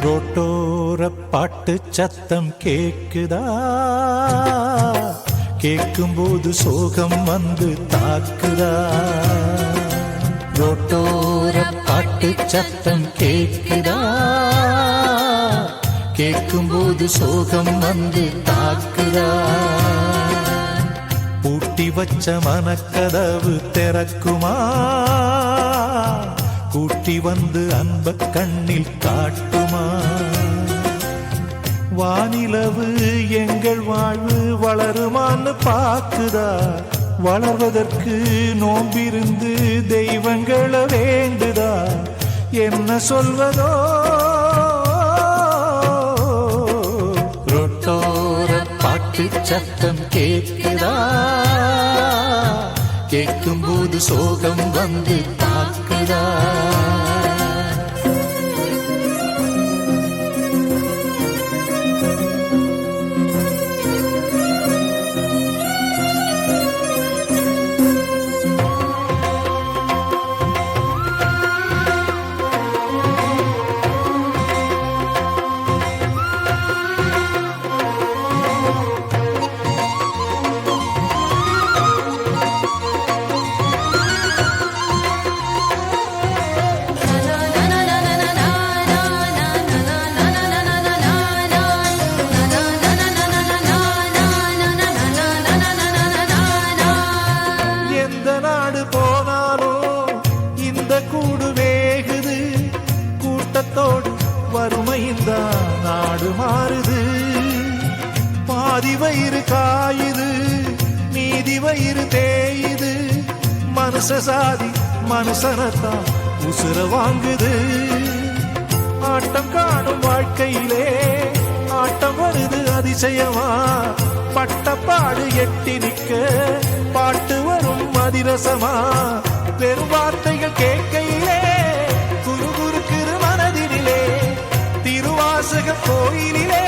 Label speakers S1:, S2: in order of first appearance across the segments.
S1: ரோட்டோர பாட்டு சத்தம் கேக்குதா? கேட்கும்போது சோகம் வந்து தாக்குதா? ரோட்டோர பாட்டு சத்தம் கேக்குதா? கேட்கும்போது சோகம் வந்து தாக்குதா? பூட்டி வச்ச மனக்கதவு திறக்குமா? கூட்டி வந்து அன்ப கண்ணில் காட்டுமா? வானிலவு எங்கள் வாழ்வு வளருமான்னு பாக்குதா? வளர்வதற்கு நோம்பிருந்து தெய்வங்களை வேண்டுதா? என்ன சொல்வதோ? ரோட்டோர பாட்டு சத்தம் கேட்குதா? கேட்கும்போது சோகம் வந்து தாக்குதா? வறுமையில்தான் நாடு மாறுது. பாதி வயிறு காயுது, மீதி வயிறு தேயுது. மனுஷ சாதி மனுஷனத்தான் உசுர வாங்குது. ஆட்டம் காணும் வாழ்க்கையிலே ஆட்டம் வருது அதிசயமா. பட்டப்பாடு எட்டி நிக்க பாட்டு வரும் அதிரசமா. பெரும் வார்த்தைகள் கேட்கையிலே குறுகுறுக்கிற மனதினிலே. திருவாசகம் கோயிலிலே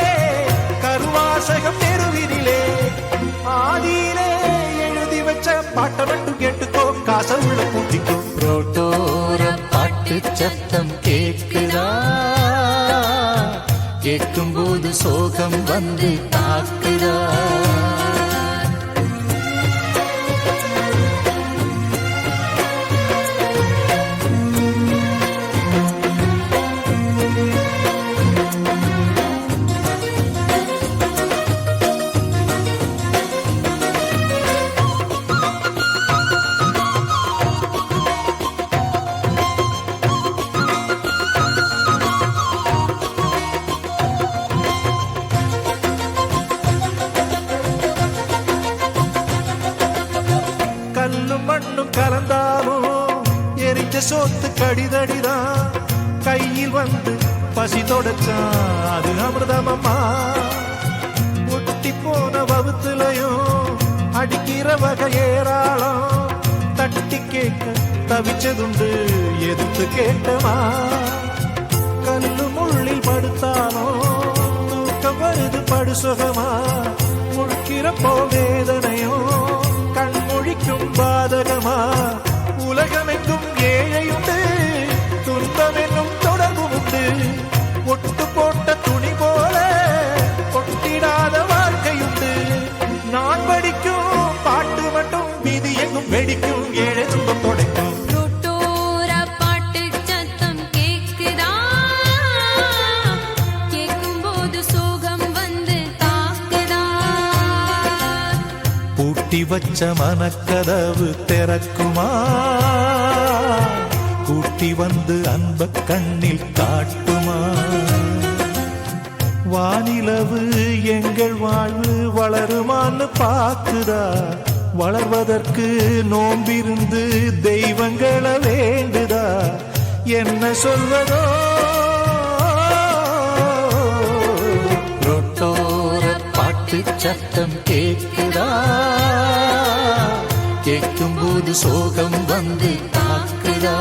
S1: கருவாசகம் தெருவினிலே. ஆதியிலே எழுதி வச்ச பாட்டை மட்டும் கேட்டுக்கோ, காச உள்ள பூட்டிக்கோ. ரோட்டோர பாட்டு சத்தம் கேட்குதா? கேட்கும்போது சோகம் வந்து தாக்குதா? மண்ணும் கலந்தாலும் எரிஞ்ச சோத்து கடிதடிதான். கையில் வந்து பசி தொடச்சான் அது அமிர்தமம்மா. ஒட்டி போன வவுத்துலையும் அடிக்கிற வகை ஏராளம். தட்டி கேட்க தவிச்சதுண்டு எதிர்த்து கேட்டமா. கல்லு முள்ளில் படுத்தாலும் தூக்கம் வருது படுசுகமா. முழுக்கிறப்போ வேதனையும் கண்மொழிக்கும் பாதகமா. உலகமெங்கும் ஏழையுண்டு, துன்பம் என்னும் தொடர்பும் உண்டு. ஒட்டு போட்ட துணி போல ஒட்டிடாத வாழ்க்கையுண்டு. நான் படிக்கும் பாட்டு மட்டும் வீதி எங்கும் வெடிக்கும். ஏழை துன்பம் தொடக்கும். பூட்டி வச்ச மனக்கதவு திறக்குமா? கூட்டி வந்து அன்ப கண்ணில் காட்டுமா? வானிலவு எங்கள் வாழ்வு வளருமான்னு பாக்குதா? வளர்வதற்கு நோம்பிருந்து தெய்வங்களை வேண்டுதா? என்ன சொல்வதோ? ரோட்டோர பாட்டு சத்தம் கேட்குதா? கேட்கும்போது சோகம் வந்து தாக்குதா?